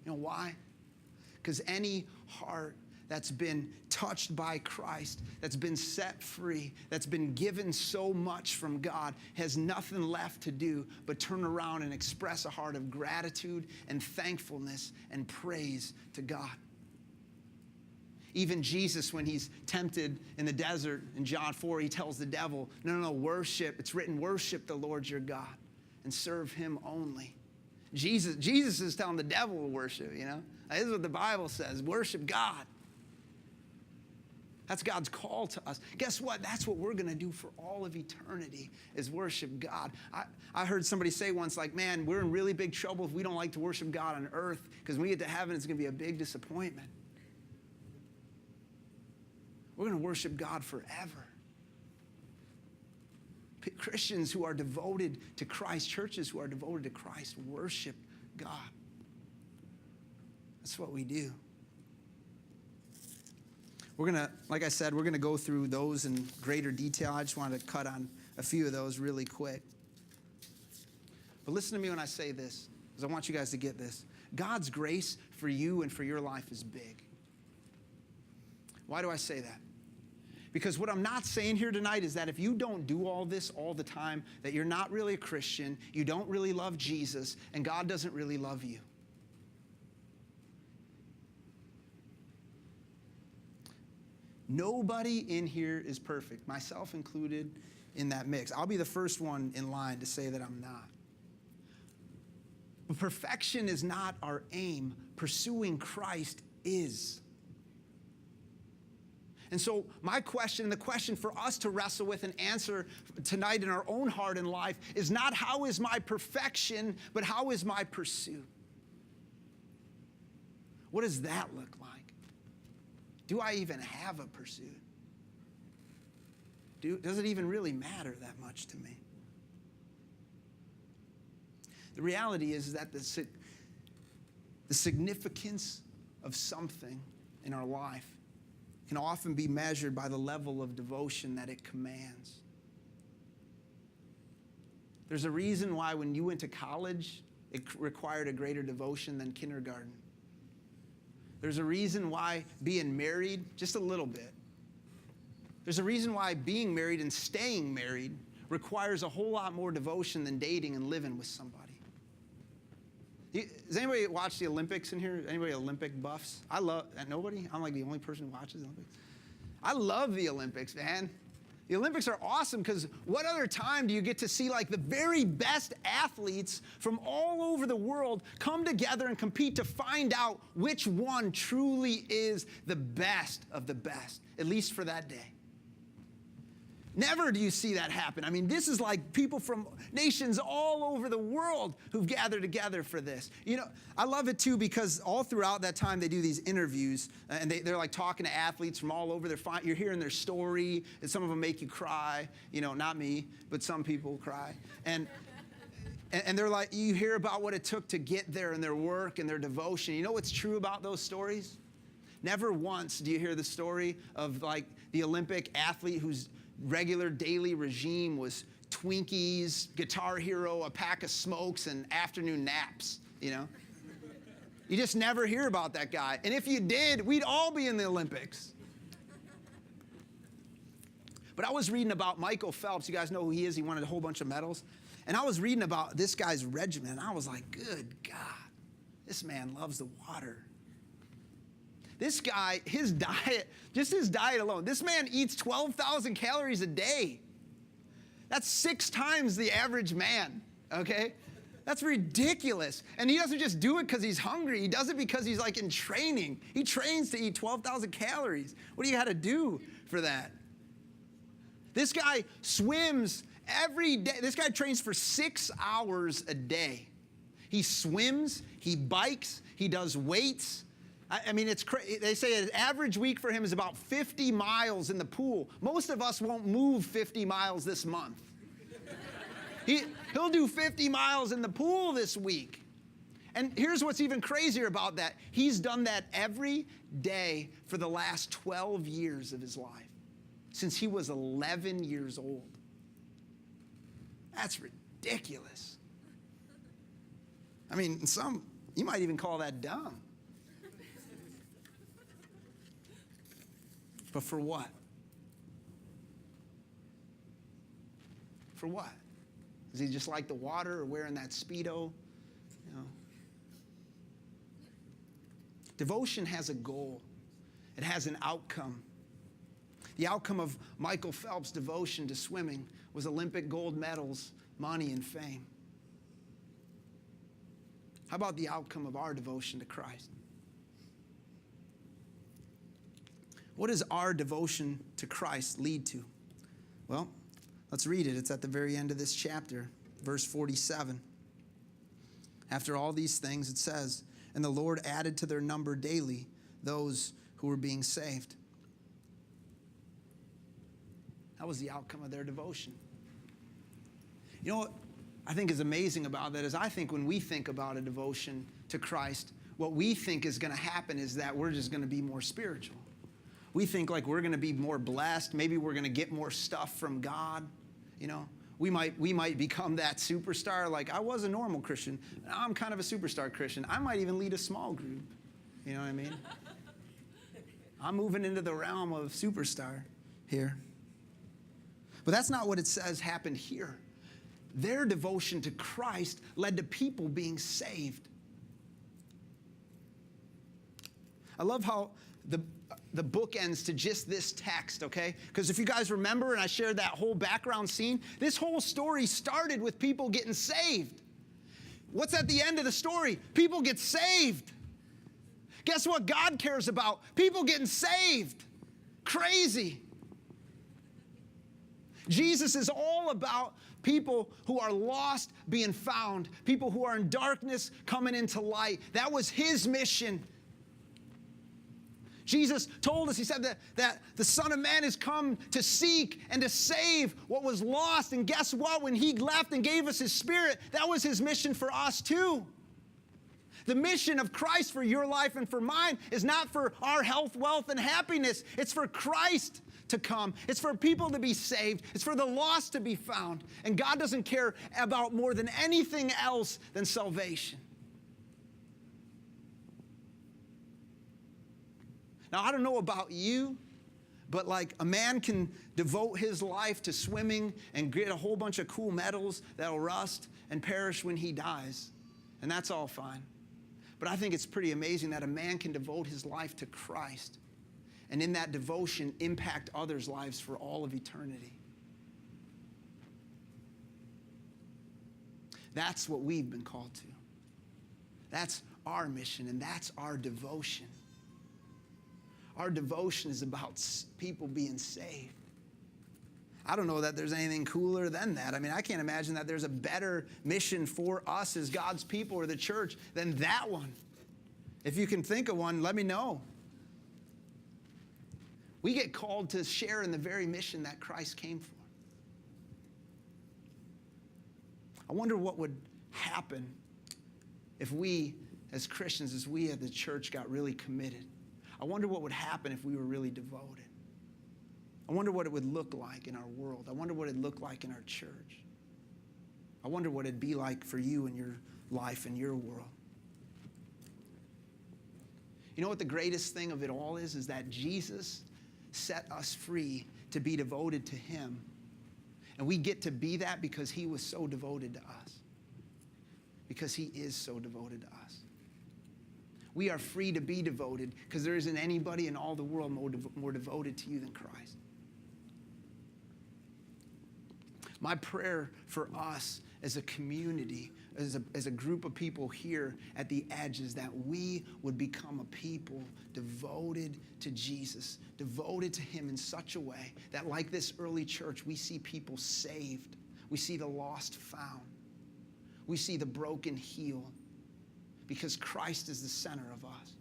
You know why? Because any heart that's been touched by Christ, that's been set free, that's been given so much from God, has nothing left to do but turn around and express a heart of gratitude and thankfulness and praise to God. Even Jesus, when he's tempted in the desert in John 4, he tells the devil, no, worship. It's written, worship the Lord your God and serve him only. Jesus is telling the devil to worship, you know. This is what the Bible says, worship God. That's God's call to us. Guess what? That's what we're going to do for all of eternity is worship God. I heard somebody say once, like, man, we're in really big trouble if we don't like to worship God on earth, because when we get to heaven, it's going to be a big disappointment. We're going to worship God forever. Christians who are devoted to Christ, churches who are devoted to Christ, worship God. That's what we do. We're going to, like I said, we're going to go through those in greater detail. I just wanted to cut on a few of those really quick. But listen to me when I say this, because I want you guys to get this. God's grace for you and for your life is big. Why do I say that? Because what I'm not saying here tonight is that if you don't do all this all the time, that you're not really a Christian, you don't really love Jesus, and God doesn't really love you. Nobody in here is perfect, myself included in that mix. I'll be the first one in line to say that I'm not. But perfection is not our aim. Pursuing Christ is. And so my question, and the question for us to wrestle with and answer tonight in our own heart and life, is not how is my perfection, but how is my pursuit? What does that look like? Do I even have a pursuit? Does it even really matter that much to me? The reality is that the significance of something in our life can often be measured by the level of devotion that it commands. There's a reason why when you went to college, it required a greater devotion than kindergarten. There's a reason why being married, just a little bit. There's a reason why being married and staying married requires a whole lot more devotion than dating and living with somebody. Does anybody watch the Olympics in here? Anybody Olympic buffs? Nobody? I'm like the only person who watches the Olympics. I love the Olympics, man. The Olympics are awesome because what other time do you get to see like the very best athletes from all over the world come together and compete to find out which one truly is the best of the best, at least for that day? Never do you see that happen. I mean, this is like people from nations all over the world who've gathered together for this. You know, I love it too because all throughout that time they do these interviews and they're like talking to athletes from all over. You're hearing their story, and some of them make you cry. You know, not me, but some people cry. And they're like, you hear about what it took to get there and their work and their devotion. You know what's true about those stories? Never once do you hear the story of like the Olympic athlete whose regular daily regime was Twinkies, Guitar Hero, a pack of smokes, and afternoon naps, you know? You just never hear about that guy. And if you did, we'd all be in the Olympics. But I was reading about Michael Phelps. You guys know who he is. He won a whole bunch of medals. And I was reading about this guy's regimen, and I was like, good God, this man loves the water. This guy, his diet, just his diet alone, this man eats 12,000 calories a day. That's 6 times the average man, okay? That's ridiculous. And he doesn't just do it because he's hungry. He does it because he's like in training. He trains to eat 12,000 calories. What do you got to do for that? This guy swims every day. This guy trains for 6 hours a day. He swims, he bikes, he does weights. I mean, it's crazy. They say an average week for him is about 50 miles in the pool. Most of us won't move 50 miles this month. He'll do 50 miles in the pool this week. And here's what's even crazier about that. He's done that every day for the last 12 years of his life, since he was 11 years old. That's ridiculous. I mean, You might even call that dumb. But for what? For what? Is he just like the water or wearing that Speedo? You know. Devotion has a goal. It has an outcome. The outcome of Michael Phelps' devotion to swimming was Olympic gold medals, money, and fame. How about the outcome of our devotion to Christ? What does our devotion to Christ lead to? Well, let's read it. It's at the very end of this chapter, verse 47. After all these things, it says, "And the Lord added to their number daily those who were being saved." That was the outcome of their devotion. You know what I think is amazing about that is I think when we think about a devotion to Christ, what we think is going to happen is that we're just going to be more spiritual. We think like we're going to be more blessed. Maybe we're going to get more stuff from God. You know, we might become that superstar. Like I was a normal Christian. Now I'm kind of a superstar Christian. I might even lead a small group. You know what I mean? I'm moving into the realm of superstar here. But that's not what it says happened here. Their devotion to Christ led to people being saved. I love how the book ends to just this text, okay? Because if you guys remember, and I shared that whole background scene, this whole story started with people getting saved. What's at the end of the story? People get saved. Guess what God cares about? People getting saved. Crazy. Jesus is all about people who are lost being found, people who are in darkness coming into light. That was his mission. Jesus told us, he said that the Son of Man has come to seek and to save what was lost. And guess what? When he left and gave us his Spirit, that was his mission for us too. The mission of Christ for your life and for mine is not for our health, wealth, and happiness. It's for Christ to come. It's for people to be saved. It's for the lost to be found. And God doesn't care about more than anything else than salvation. Now, I don't know about you, but like a man can devote his life to swimming and get a whole bunch of cool medals that'll rust and perish when he dies. And that's all fine. But I think it's pretty amazing that a man can devote his life to Christ and in that devotion impact others' lives for all of eternity. That's what we've been called to. That's our mission and that's our devotion. Our devotion is about people being saved. I don't know that there's anything cooler than that. I mean, I can't imagine that there's a better mission for us as God's people or the church than that one. If you can think of one, let me know. We get called to share in the very mission that Christ came for. I wonder what would happen if we, as Christians, as we as the church got really committed. I wonder what would happen if we were really devoted. I wonder what it would look like in our world. I wonder what it'd look like in our church. I wonder what it'd be like for you in your life, in your world. You know what the greatest thing of it all is that Jesus set us free to be devoted to him. And we get to be that because he was so devoted to us. Because he is so devoted to us. We are free to be devoted because there isn't anybody in all the world more devoted to you than Christ. My prayer for us as a community, as a group of people here at the Edge is that we would become a people devoted to Jesus, devoted to him in such a way that like this early church, we see people saved. We see the lost found. We see the broken healed because Christ is the center of us.